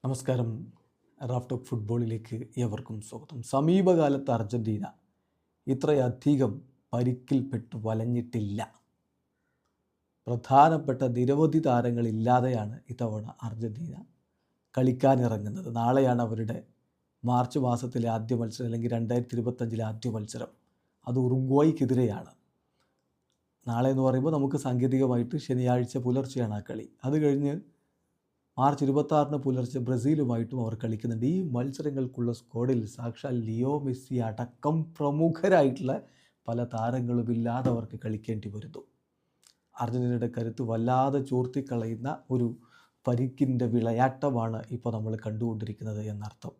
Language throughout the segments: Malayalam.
നമസ്കാരം. റാഫ് ടോക്ക് ഫുട്ബോളിലേക്ക് ഏവർക്കും സ്വാഗതം. സമീപകാലത്ത് അർജൻറ്റീന ഇത്രയധികം പരിക്കിൽപ്പെട്ട് വലഞ്ഞിട്ടില്ല. പ്രധാനപ്പെട്ട നിരവധി താരങ്ങളില്ലാതെയാണ് ഇത്തവണ അർജൻറ്റീന കളിക്കാനിറങ്ങുന്നത്. നാളെയാണ് അവരുടെ മാർച്ച് മാസത്തിലെ ആദ്യ മത്സരം, അല്ലെങ്കിൽ 2025 ആദ്യ മത്സരം. അത് ഉറുഗ്വായ്ക്കെതിരെയാണ്. നാളെ എന്ന് പറയുമ്പോൾ നമുക്ക് സാങ്കേതികമായിട്ട് ശനിയാഴ്ച പുലർച്ചെയാണ് ആ കളി. അത് കഴിഞ്ഞ് മാർച്ച് 26 പുലർച്ചെ ബ്രസീലുമായിട്ടും അവർ കളിക്കുന്നുണ്ട്. ഈ മത്സരങ്ങൾക്കുള്ള സ്ക്വാഡിൽ സാക്ഷാൽ ലിയോ മെസ്സി അടക്കം പ്രമുഖരായിട്ടുള്ള പല താരങ്ങളുമില്ലാതെ അവർക്ക് കളിക്കേണ്ടി വരുന്നു. അർജൻറ്റീനയുടെ കരുത്ത് വല്ലാതെ ചോർത്തിക്കളയുന്ന ഒരു പരിക്കിൻ്റെ വിളയാട്ടമാണ് ഇപ്പോൾ നമ്മൾ കണ്ടുകൊണ്ടിരിക്കുന്നത് എന്നർത്ഥം.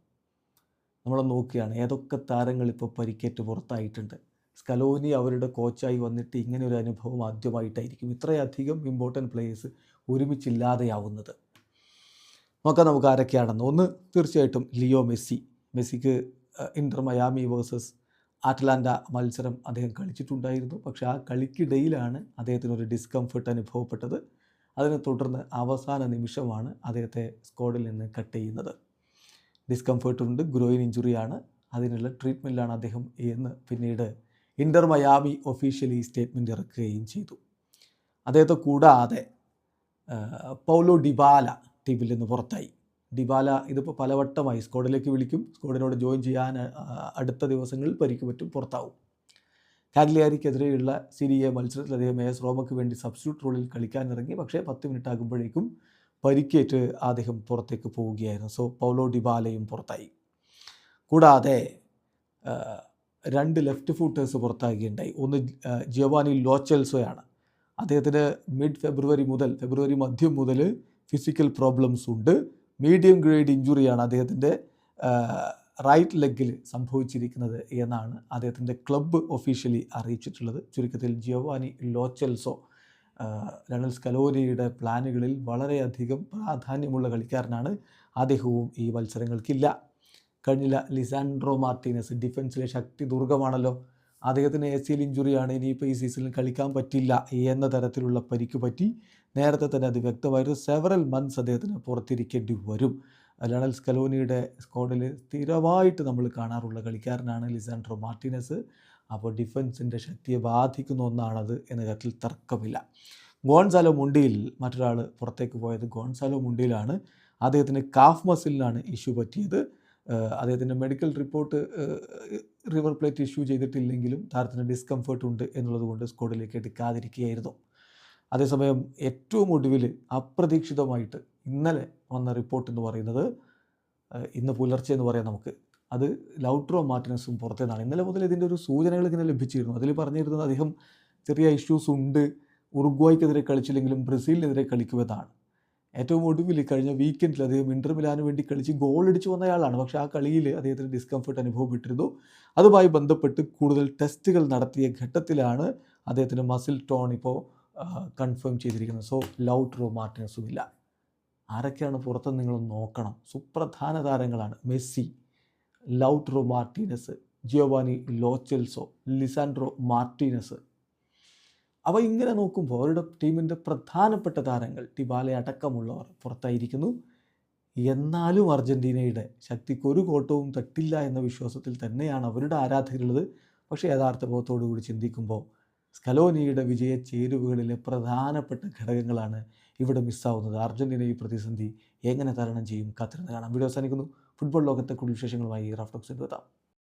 നമ്മൾ നോക്കുകയാണ് ഏതൊക്കെ താരങ്ങൾ ഇപ്പോൾ പരിക്കേറ്റ് പുറത്തായിട്ടുണ്ട്. സ്കലോനി അവരുടെ കോച്ചായി വന്നിട്ട് ഇങ്ങനെ ഒരു അനുഭവം ആദ്യമായിട്ടായിരിക്കും ഇത്രയധികം ഇമ്പോർട്ടൻറ്റ് പ്ലേയേഴ്സ് ഒരുമിച്ചില്ലാതെയാവുന്നത്. നോക്കാം നമുക്ക് ആരൊക്കെയാണെന്ന്. ഒന്ന് തീർച്ചയായിട്ടും ലിയോ മെസ്സിക്ക് ഇൻ്റർ മയാമി വേഴ്സസ് അറ്റ്ലാന്റ മത്സരം അദ്ദേഹം കളിച്ചിട്ടുണ്ടായിരുന്നു. പക്ഷേ ആ കളിക്കിടയിലാണ് അദ്ദേഹത്തിനൊരു ഡിസ്കംഫർട്ട് അനുഭവപ്പെട്ടത്. അതിനെ തുടർന്ന് അവസാന നിമിഷമാണ് അദ്ദേഹത്തെ സ്ക്വാഡിൽ നിന്ന് കട്ട് ചെയ്യുന്നത്. ഡിസ്കംഫർട്ടുണ്ട്, ഗ്രോയിൻ ഇഞ്ചുറിയാണ്, അതിനുള്ള ട്രീറ്റ്മെൻറ്റിലാണ് അദ്ദേഹം എന്ന് പിന്നീട് ഇൻ്റർ മയാമി ഒഫീഷ്യലി സ്റ്റേറ്റ്മെൻറ്റ് ഇറക്കുകയും ചെയ്തു. അദ്ദേഹത്തെ കൂടാതെ പൗലോ ഡിബാല ടീമിൽ നിന്ന് പുറത്തായി. ഡിബാല ഇതിപ്പോൾ പലവട്ടമായി സ്ക്വാഡിലേക്ക് വിളിക്കും, സ്ക്വാഡിനോട് ജോയിൻ ചെയ്യാൻ അടുത്ത ദിവസങ്ങളിൽ പരിക്ക് പറ്റും, പുറത്താവും. കാഗ്ലിയാരിക്കെതിരെയുള്ള സിരിയ മത്സരത്തിൽ അദ്ദേഹം AS റോമയ്ക്ക് വേണ്ടി സബ്സ്റ്റിറ്റ്യൂട്ട് റോളിൽ കളിക്കാനിറങ്ങി. പക്ഷേ 10 മിനിറ്റ് ആകുമ്പോഴേക്കും പരിക്കേറ്റ് അദ്ദേഹം പുറത്തേക്ക് പോവുകയായിരുന്നു. സോ പൗലോ ഡിബാലയും പുറത്തായി. കൂടാതെ 2 ലെഫ്റ്റ് ഫൂട്ടേഴ്സ് പുറത്താകുകയുണ്ടായി. ഒന്ന് ജിയോവാനി ലോ ചെൽസോയാണ്. അദ്ദേഹത്തിന് ഫെബ്രുവരി മധ്യം മുതൽ ഫിസിക്കൽ പ്രോബ്ലംസ് ഉണ്ട്. മീഡിയം ഗ്രേഡ് ഇഞ്ചുറിയാണ് അദ്ദേഹത്തിൻ്റെ റൈറ്റ് ലെഗിൽ സംഭവിച്ചിരിക്കുന്നത് എന്നാണ് അദ്ദേഹത്തിൻ്റെ ക്ലബ്ബ് ഒഫീഷ്യലി അറിയിച്ചിട്ടുള്ളത്. ചുരുക്കത്തിൽ ജിയോവാനി ലോ ചെൽസോ ലയണൽ സ്കലോനിയുടെ പ്ലാനുകളിൽ വളരെയധികം പ്രാധാന്യമുള്ള കളിക്കാരനാണ്. അദ്ദേഹവും ഈ മത്സരങ്ങൾക്കില്ല. കഴിഞ്ഞില്ല ലിസാൻഡ്രോ മാർട്ടീനസ്, ഡിഫൻസിലെ ശക്തി ദുർഗമാണല്ലോ, അദ്ദേഹത്തിന് ACL ഇഞ്ചുറിയാണ്. ഇനിയിപ്പോൾ ഈ സീസണിൽ കളിക്കാൻ പറ്റില്ല എന്ന തരത്തിലുള്ള പരിക്ക് പറ്റി. നേരത്തെ തന്നെ അത് വ്യക്തമായിരുന്നു. സെവറൽ മന്ത്സ് അദ്ദേഹത്തിന് പുറത്തിരിക്കേണ്ടി വരും. ലയണൽ സ്കലോനിയുടെ സ്ക്വാഡിൽ സ്ഥിരമായിട്ട് നമ്മൾ കാണാറുള്ള കളിക്കാരനാണ് ലിസാൻഡ്രോ മാർട്ടീനസ്. അപ്പോൾ ഡിഫൻസിൻ്റെ ശക്തിയെ ബാധിക്കുന്ന ഒന്നാണത് എന്ന കാര്യത്തിൽ തർക്കമില്ല. ഗോൺസാലോ മുണ്ടിയിൽ മറ്റൊരാൾ പുറത്തേക്ക് പോയത് ഗോൺസാലോ മുണ്ടിയിലാണ്. അദ്ദേഹത്തിന് കാഫ് മസിലിനാണ് ഇഷ്യൂ പറ്റിയത്. അദ്ദേഹത്തിൻ്റെ medical report River Plate issue ചെയ്തിട്ടില്ലെങ്കിലും താരത്തിന് ഡിസ്കംഫർട്ട് ഉണ്ട് എന്നുള്ളത് കൊണ്ട് സ്ക്വാഡിലേക്ക് എടുക്കാതിരിക്കുകയായിരുന്നു. അതേസമയം ഏറ്റവും ഒടുവിൽ അപ്രതീക്ഷിതമായിട്ട് ഇന്നലെ വന്ന റിപ്പോർട്ട് എന്ന് പറയുന്നത്, ഇന്ന് പുലർച്ചെ എന്ന് പറയാം നമുക്ക്, അത് ലൗട്രോ മാർട്ടിനസും പുറത്തുനിന്നാണ്. ഇന്നലെ മുതൽ ഇതിൻ്റെ ഒരു സൂചനകൾ ഇങ്ങനെ ലഭിച്ചിരുന്നു. അതിൽ പറഞ്ഞിരുന്നത് അദ്ദേഹം ചെറിയ ഇഷ്യൂസ് ഉണ്ട്, ഉറുഗ്വായ്ക്കെതിരെ കളിച്ചില്ലെങ്കിലും ബ്രസീലിനെതിരെ കളിക്കുമെന്നാണ്. ഏറ്റവും ഒടുവിൽ കഴിഞ്ഞ വീക്കെൻഡിൽ അദ്ദേഹം ഇൻ്റർ മിലാന് വേണ്ടി കളിച്ച് ഗോളടിച്ച് വന്നയാളാണ്. പക്ഷേ ആ കളിയിൽ അദ്ദേഹത്തിന് ഡിസ്കംഫർട്ട് അനുഭവപ്പെട്ടിരുന്നു. അതുമായി ബന്ധപ്പെട്ട് കൂടുതൽ ടെസ്റ്റുകൾ നടത്തിയ ഘട്ടത്തിലാണ് അദ്ദേഹത്തിന് മസിൽ ടോൺ ഇപ്പോൾ കൺഫേം ചെയ്തിരിക്കുന്നത്. സോ ലൗട്രോ മാർട്ടിനസും ഇല്ല. ആരൊക്കെയാണ് പുറത്തെന്ന് നിങ്ങൾ നോക്കണം. സുപ്രധാന താരങ്ങളാണ് Messi, Lautaro Martinez, Giovanni Lo ചെൽസോ, Lisandro Martinez. അവ ഇങ്ങനെ നോക്കുമ്പോൾ അവരുടെ ടീമിൻ്റെ പ്രധാനപ്പെട്ട താരങ്ങൾ ഡിബാല അടക്കമുള്ളവർ പുറത്തായിരിക്കുന്നു. എന്നാലും അർജൻറ്റീനയുടെ ശക്തിക്കൊരു കോട്ടവും തട്ടില്ല എന്ന വിശ്വാസത്തിൽ തന്നെയാണ് അവരുടെ ആരാധകരുള്ളത്. പക്ഷേ യഥാർത്ഥ ബോധത്തോടു കൂടി ചിന്തിക്കുമ്പോൾ സ്കലോനിയുടെ വിജയ ചേരുവകളിലെ പ്രധാനപ്പെട്ട ഘടകങ്ങളാണ് ഇവിടെ മിസ്സാവുന്നത്. അർജൻറ്റീന ഈ പ്രതിസന്ധി എങ്ങനെ തരണം ചെയ്യും? കാത്തിരുന്ന് കാണാം. വീഡിയോ അവസാനിക്കുന്നു. ഫുട്ബോൾ ലോകത്തെ കൂടുതൽ വിശേഷങ്ങളുമായി റാഫ് ടോക്സിൽ എത്താം.